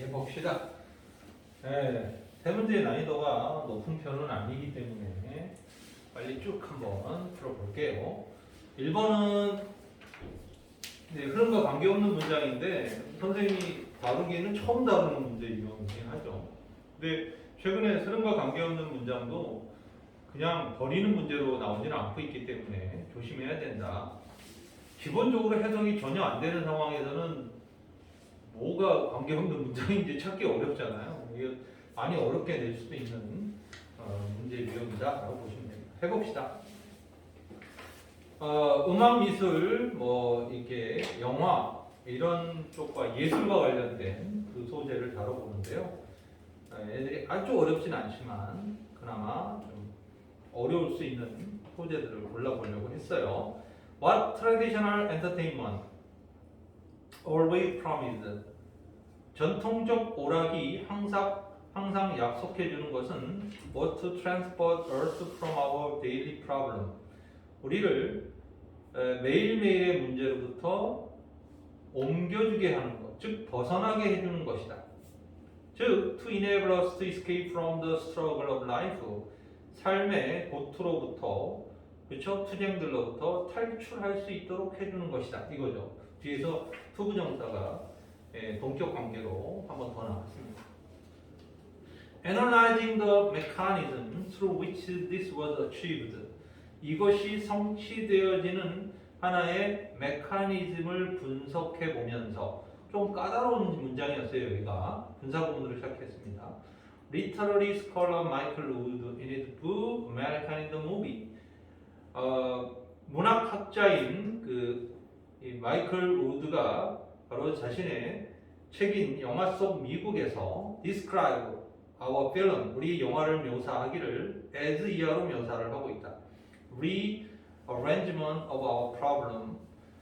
해봅시다. 세 문제의 난이도가 높은 편은 아니기 때문에 빨리 쭉 한번 풀어볼게요. 1번은 흐름과 관계없는 문장인데 선생님이 다루기에는 처음 다루는 문제이긴 하죠. 근데 최근에 흐름과 관계없는 문장도 그냥 버리는 문제로 나오지는 않고 있기 때문에 조심해야 된다. 기본적으로 해석이 전혀 안 되는 상황에서는 뭐가 관계없는 문장인지 찾기 어렵잖아요. 이게 많이 어렵게 낼 수도 있는 문제 유형이다라고 보시면 됩니다. 해봅시다. 음악, 미술, 이렇게 영화 이런 쪽과 예술과 관련된 그 소재를 다뤄보는데요. 애들이 아주 어렵진 않지만 그나마 좀 어려울 수 있는 소재들을 골라보려고 했어요. What traditional entertainment always promised? 전통적 오락이 항상 약속해 주는 것은 what to transport us from our daily problem. 우리를 매일매일의 문제로부터 옮겨주게 하는 것, 즉 벗어나게 해주는 것이다. 즉, to enable us to escape from the struggle of life. 삶의 고투로부터, 그렇죠? 투쟁들로부터 탈출할 수 있도록 해주는 것이다. 이거죠. 뒤에서 투부정사가 동격 관계로 한 번 더 나왔습니다. Analyzing the mechanism through which this was achieved. 이것이 성취되어지는 하나의 메커니즘을 분석해 보면서 좀 까다로운 문장이었어요. 여기가 분사구문으로 시작했습니다. Literary scholar Michael Wood in his book American in the Movie. 문학학자인 마이클 우드가 바로 자신의 책인 영화 속 미국에서 describe our film, 우리 영화를 묘사하기를 as 이하로 묘사를 하고 있다. rearrangement of our problem,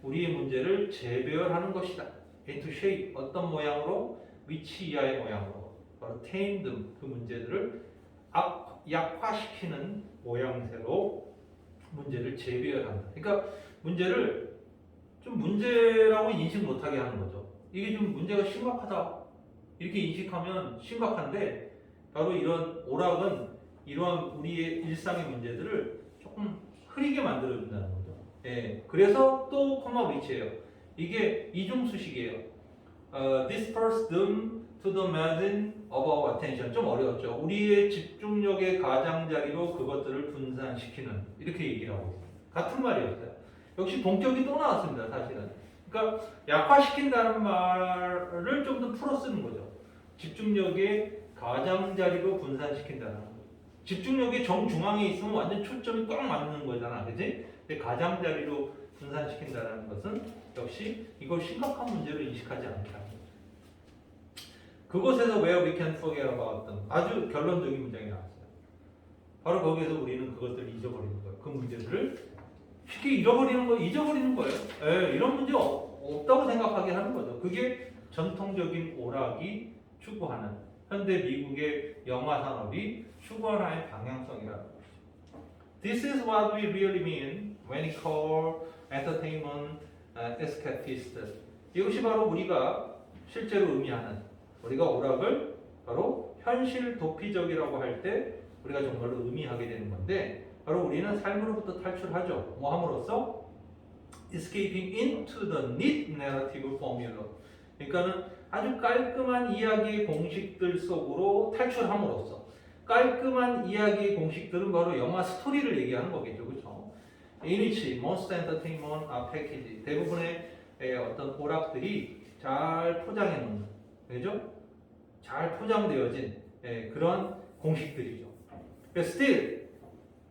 우리의 문제를 재배열하는 것이다. into shape, 어떤 모양으로? 위치 이하의 모양으로. 바로 tamed, 그 문제들을 약화시키는 모양새로 문제를 재배열한다. 그러니까 문제를 좀 문제라고 인식 못하게 하는 거죠. 이게 좀 문제가 심각하다 이렇게 인식하면 심각한데, 바로 이런 오락은 이러한 우리의 일상의 문제들을 조금 흐리게 만들어준다는 거죠. 그래서 또 콤마 위치예요. 이게 이중수식이에요. disperse them to the margin of our attention. 좀 어려웠죠. 우리의 집중력의 가장자리로 그것들을 분산시키는, 이렇게 얘기를 하고 있습니다. 같은 말이었어요. 역시 동격이 또 나왔습니다. 사실은. 그러니까 약화시킨다는 말을 좀 더 풀어 쓰는 거죠. 집중력의 가장자리로 분산시킨다는 거죠. 집중력이 정중앙에 있으면 완전 초점이 꽉 맞는 거잖아. 그치? 근데 가장자리로 분산시킨다는 것은 역시 이걸 심각한 문제로 인식하지 않게 합니다. 그곳에서 where we can forget about them. 아주 결론적인 문장이 나왔어요. 바로 거기에서 우리는 그것들을 잊어버리는 거예요. 그 문제들을 쉽게 잊어버리는 거예요. 이런 문제 없다고 생각하게 하는 거죠. 그게 전통적인 오락이 추구하는, 현대 미국의 영화 산업이 추구하는 하나의 방향성이라는 것이죠. This is what we really mean when we call entertainment escapist. 이것이 바로 우리가 실제로 의미하는, 우리가 오락을 바로 현실 도피적이라고 할 때 우리가 정말로 의미하게 되는 건데, 바로 우리는 삶으로부터 탈출하죠. 뭐 함으로써? Escaping into the neat narrative formula. 그러니까는 아주 깔끔한 이야기의 공식들 속으로 탈출함으로써, 깔끔한 이야기의 공식들은 바로 영화 스토리를 얘기하는 거겠죠. 그렇죠? In which most entertainment are packaged. 대부분의 어떤 오락들이 잘 포장해 놓는, 그죠? 잘 포장되어진 그런 공식들이죠. Still,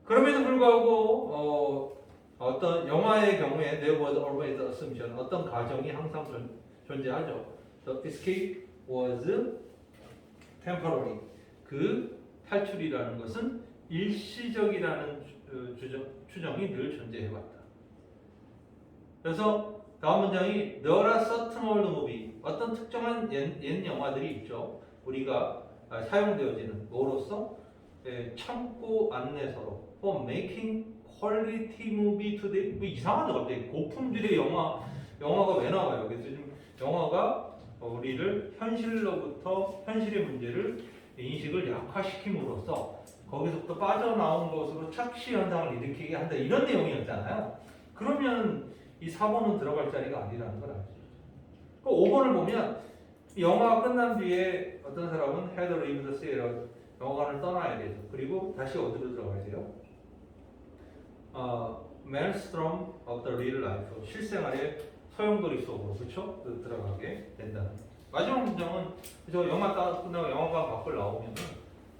그럼에도 불구하고 어떤 영화의 경우에 there was always assumption, 어떤 가정이 항상 존재하죠. The escape was temporary. 그 탈출이라는 것은 일시적이라는 추정이 늘 존재해왔다. 그래서 다음 문장이 There are certain old movie. 어떤 특정한 옛 영화들이 있죠. 우리가 사용되어지는 뭐로서? 창고 안내서로 for making quality movie today. 뭐 이상하죠. 갑자기 고품질의 영화가 왜 나와요? 그래서 지금 영화가 우리를 현실로부터 현실의 문제를 인식을 약화시킴으로써 거기서부터 빠져나온 것으로 착시 현상을 일으키게 한다 이런 내용이었잖아요. 그러면 이 4번은 들어갈 자리가 아니라는 걸 알 수 있죠. 그 5번을 보면 영화가 끝난 뒤에 어떤 사람은 had leave the theater 영화관을 떠나야 되죠. 그리고 다시 어디로 들어가야 돼요? Maelstrom of the real life 실생활의 소용돌이 속으로 그렇죠? 들어가게 된다. 마지막 문장은 저 영화 딱 끝나고 영화관 밖을 나오면은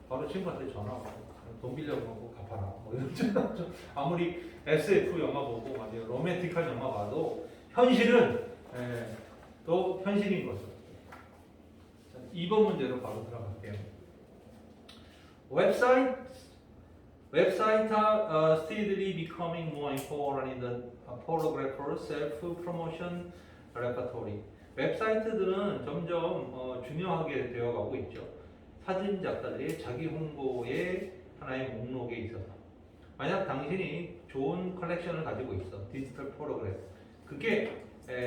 바로 친구한테 전화하고 돈 빌려가고 갚아라. 뭐 이런 아무리 SF 영화 보고 아니면 로맨틱한 영화 봐도 현실은 또 현실인 것을. 2번 문제로 바로 들어갈게요. Websites are steadily becoming more important in the photographer's self-promotion repertoire. 웹사이트들은 점점 중요하게 되어가고 있죠. 사진 작가들의 자기 홍보의 하나의 목록에 있어서. 만약 당신이 좋은 컬렉션을 가지고 있어, 디지털 포토그래프. 그게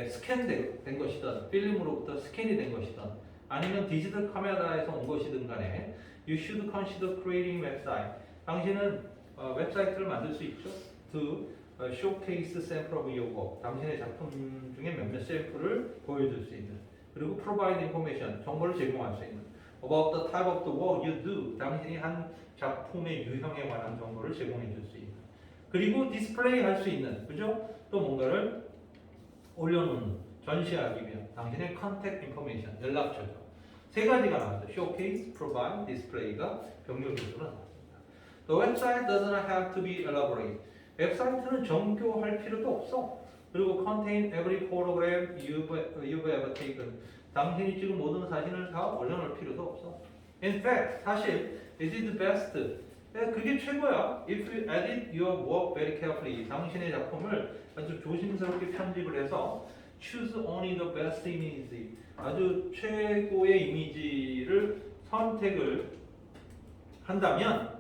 스캔된 것이든, 필름으로부터 스캔이 된 것이든, 아니면 디지털 카메라에서 온 것이든 간에 You should consider creating website. 당신은 웹사이트를 만들 수 있죠. To showcase sample of your work. 당신의 작품 중에 몇몇 샘플을 보여줄 수 있는. 그리고 provide information. 정보를 제공할 수 있는. About the type of the work you do. 당신이 한 작품의 유형에 관한 정보를 제공해 줄 수 있는. 그리고 디스플레이 할 수 있는. 그죠? 또 뭔가를 올려놓는. 전시하기 위한. 당신의 contact information. 연락처죠. 세 가지가 나왔어요. Showcase, provide, display가 병렬적으로 나왔습니다. The website doesn't have to be elaborate. 웹사이트는 정교할 필요도 없어. 그리고 contain every photograph you've ever taken. 당신이 찍은 모든 사진을 다 올려놓을 필요도 없어. In fact, 사실 it is the best. 그게 최고야. If you edit your work very carefully. 당신의 작품을 아주 조심스럽게 편집을 해서 choose only the best image. 아주 최고의 이미지를 선택을 한다면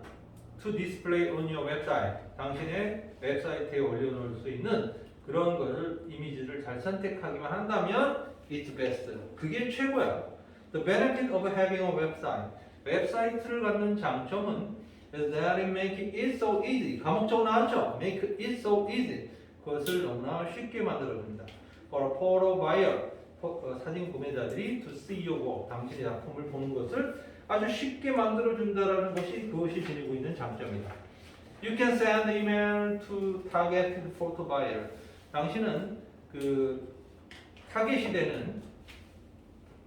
to display on your website. 당신의 웹사이트에 올려놓을 수 있는 그런 것을 이미지를 잘 선택하기만 한다면 it's best. 그게 최고야. The benefit of having a website. 웹사이트를 갖는 장점은 is that it make it so easy. 감옥적으로 나왔죠? Make it so easy. 그것을 너무나 쉽게 만들어줍니다. For a photo buyer. 사진 구매자들이 to see your work. 당신의 작품을 보는 것을 아주 쉽게 만들어준다는 것이 그것이 지니고 있는 장점이다. You can send email to targeted photo buyer. 당신은 그 타겟이 되는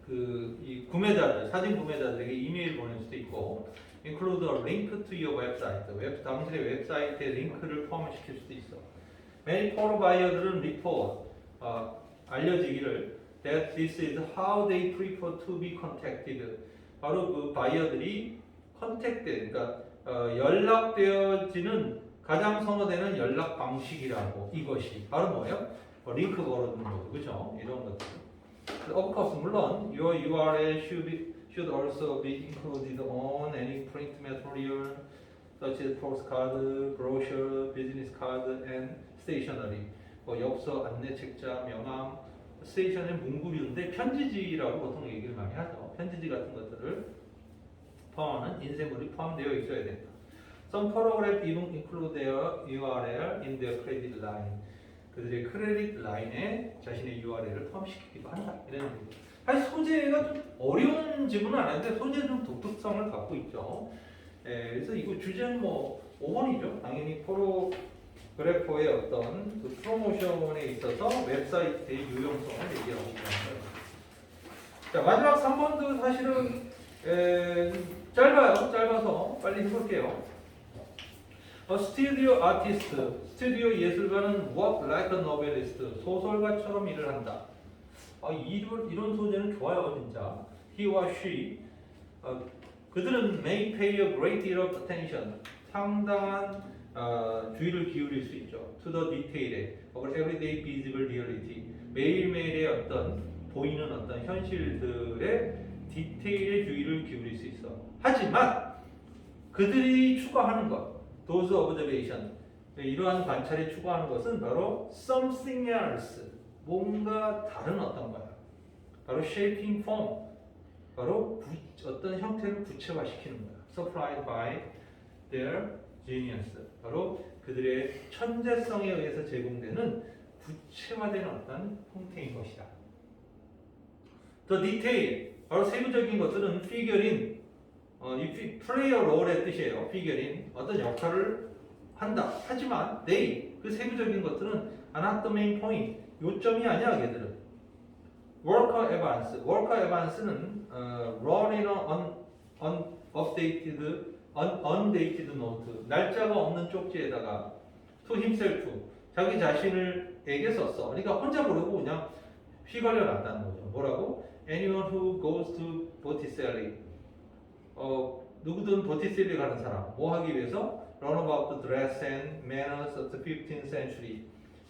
이 구매자들, 사진 구매자들에게 이메일 보낼 수도 있고, include a link to your website. 당신의 웹사이트에 링크를 포함시킬 수도 있어. Many photo buyer들은 report 알려지기를 that this is how they prefer to be contacted. 바로 그 바이어들이 컨택된, 그러니까 연락되어지는 가장 선호되는 연락 방식이라고. 이것이 바로 뭐예요? 링크 걸어두는 거죠, 그렇죠? 이런 것들. Of course, 물론 your URL should also be included on any print material such as postcard, brochure, business card, and stationery. 엽서, 안내 책자, 명함, 스테이션의 문구류인데 편지지라고 보통 얘기를 많이 하죠. 편지지 같은 것들을 포함하는 인쇄물이 포함되어 있어야 된다. Some photograph even include their URL in their credit line. 그들의 크레딧 라인에 자신의 URL을 포함시키기도 한다. 이런 얘기죠. 사실 소재가 좀 어려운 질문은 아닌데 소재는 좀 독특성을 갖고 있죠. 그래서 이거 주제는 5번이죠. 당연히 포토그래퍼의 어떤 그 프로모션에 있어서 웹사이트의 유용성을 얘기하고 있는 거예요. 자, 마지막 3번도 사실은 짧아서 빨리 해볼게요. 스튜디오 아티스트, 스튜디오 예술가는 work like a novelist, 소설가처럼 일을 한다. 이런 소재는 좋아요, 진짜. He or she, 그들은 may pay a great deal of attention, 상당한 주의를 기울일 수 있죠. To the detail of everyday visible reality, 매일매일의 어떤 보이는 어떤 현실들의 디테일에 주의를 기울일 수 있어. 하지만 그들이 추구하는 것, those observation, 이러한 관찰에 추구하는 것은 바로 something else, 뭔가 다른 어떤 거야. 바로 shaping form, 바로 어떤 형태를 구체화시키는 거야. supplied by their genius, 바로 그들의 천재성에 의해서 제공되는 구체화된 어떤 형태인 것이다. The detail, 바로 세부적인 것들은 figurein, 이 플레이어 롤의 뜻이에요. figurein, 어떤 역할을 한다. 하지만 they, 그 세부적인 것들은 are not the main point, 요점이 아니야. 걔들은 worker advance, worker advance는 run in an undated note, 날짜가 없는 쪽지에다가 to himself, 자기 자신을에게 썼어. 그러니까 혼자 모르고 그냥 휘갈려 놨다는 거죠. 뭐라고? Anyone who goes to Botticelli, 누구든 보티셀리 가는 사람, 뭐 하기 위해서? Learn about the dress and manners of the 15th century,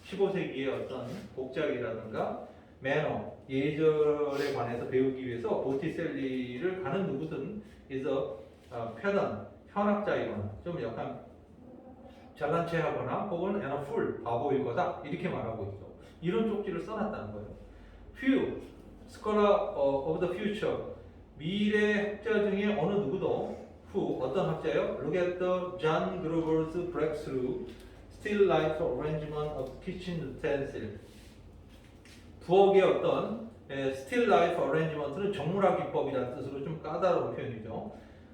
15세기의 어떤 복장이라든가 매너, 예절에 관해서 배우기 위해서 보티셀리를 가는 누구든 is a pedant, 현학자이거나 좀 약간 잘난 체 하거나 혹은 and a fool, 바보일 거다, 이렇게 말하고 있죠. 이런 쪽지를 써놨다는 거예요. Few, scholar of the future, 미래 학자 중에 어느 누구도 who, 어떤 학자요? Look at the John Gruber's breakthrough still life arrangement of kitchen utensils. 부엌의 어떤 still life arrangement는 정물화 기법이라는 뜻으로 좀 까다로운 표현이죠.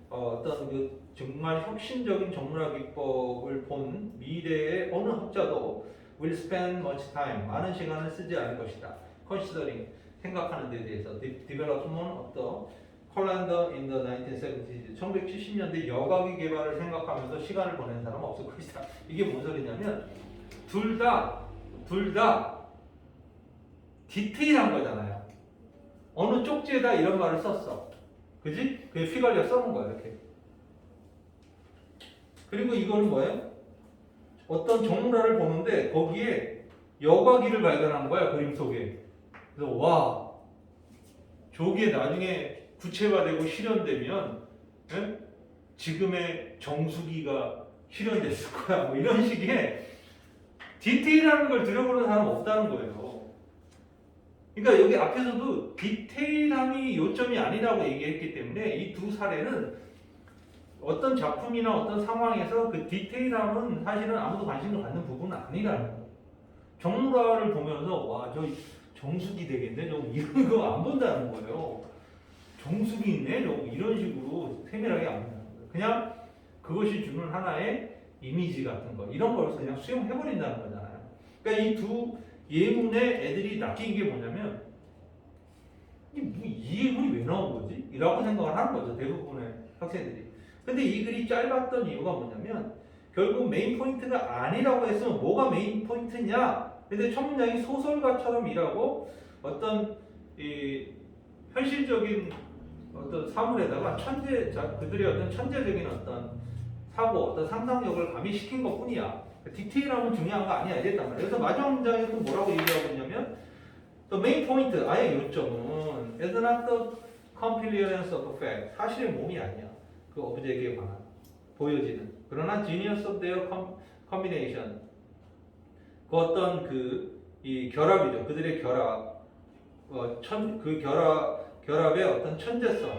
어떤 그 정말 혁신적인 정물화 기법을 본 미래의 어느 학자도 will spend much time, 많은 시간을 쓰지 않을 것이다. considering, 생각하는 데 대해서 development of the colander in the 1970s, 1970년대 여과기 개발을 생각하면서 시간을 보내는 사람은 없을 것이다. 이게 뭔 소리냐면 둘 다 디테일한 거잖아요. 어느 쪽지에다 이런 말을 썼어. 그지? 그게 휘갈려 써놓은 거야, 이렇게. 그리고 이거는 뭐예요? 어떤 정물화를 보는데 거기에 여과기를 발견한 거야, 그림 속에. 그래서 와, 저기에 나중에 구체화되고 실현되면 지금의 정수기가 실현됐을 거야, 뭐 이런 식의 디테일한 걸 들여보는 사람은 없다는 거예요. 그러니까 여기 앞에서도 디테일함이 요점이 아니라고 얘기했기 때문에 이 두 사례는 어떤 작품이나 어떤 상황에서 그 디테일함은 사실은 아무도 관심을 갖는 부분은 아니라는 거예요. 정물화를 보면서 와, 저 정수기 되겠네, 저 이런 거 안 본다는 거예요. 정수기 있네, 저 이런 식으로 세밀하게 안 본다는 거예요. 그냥 그것이 주는 하나의 이미지 같은 거, 이런 걸 그냥 수용해버린다는 거잖아요. 그러니까 이 두 예문에 애들이 낚인 게 뭐냐면 이 예문이 왜 나온 거지? 이라고 생각을 하는 거죠, 대부분의 학생들이. 근데 이 글이 짧았던 이유가 뭐냐면 결국 메인 포인트가 아니라고 했으면 뭐가 메인 포인트냐? 근데 첫 문장이 소설가처럼 일하고 어떤 이 현실적인 어떤 사물에다가 그들의 어떤 천재적인 어떤 사고, 어떤 상상력을 가미시킨 것 뿐이야. 디테일함은 중요한 거 아니야, 이랬단 말이야. 그래서 마지막 문장에 또 뭐라고 얘기하고 있냐면 the main point, 아예 요점은 is not the compliance of fact, 사실의 몸이 아니야. 그 오브젝트에 관한 보여지는. 그러나 genius of their combination, 그 어떤 이 결합이죠. 그들의 결합, 결합의 어떤 천재성,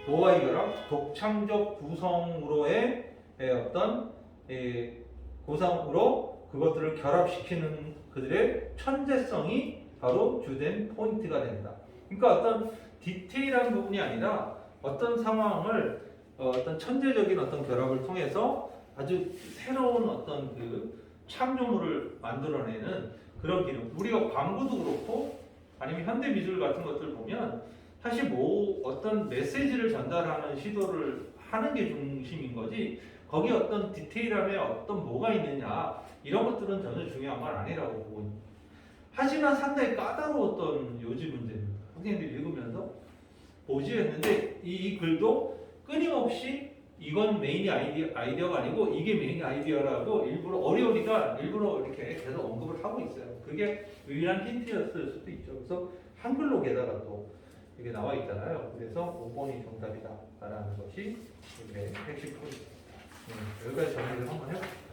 노화의 결합, 독창적 구성으로의 어떤 구성으로 그것들을 결합시키는 그들의 천재성이 바로 주된 포인트가 된다. 그러니까 어떤 디테일한 부분이 아니라 어떤 상황을 어떤 천재적인 어떤 결합을 통해서 아주 새로운 어떤 그 창조물을 만들어내는 그런 기능. 우리가 광고도 그렇고 아니면 현대 미술 같은 것들 보면 사실 뭐 어떤 메시지를 전달하는 시도를 하는 게 중심인 거지, 거기 어떤 디테일함에 어떤 뭐가 있느냐 이런 것들은 전혀 중요한 건 아니라고 보고 있습니다. 하지만 상당히 까다로웠던 요지 문제입니다. 학생들이 읽으면서 뭐지 했는데 이 글도 끊임없이 이건 메인 아이디어가 아니고 이게 메인 아이디어라고 일부러 어려우니까 일부러 이렇게 계속 언급을 하고 있어요. 그게 유일한 힌트였을 수도 있죠. 그래서 한글로 게다가 또 이게 나와 있잖아요. 그래서 5번이 정답이다라는 것이 이게 핵심 포인트. 여기까지 정리를 한번 해볼게요.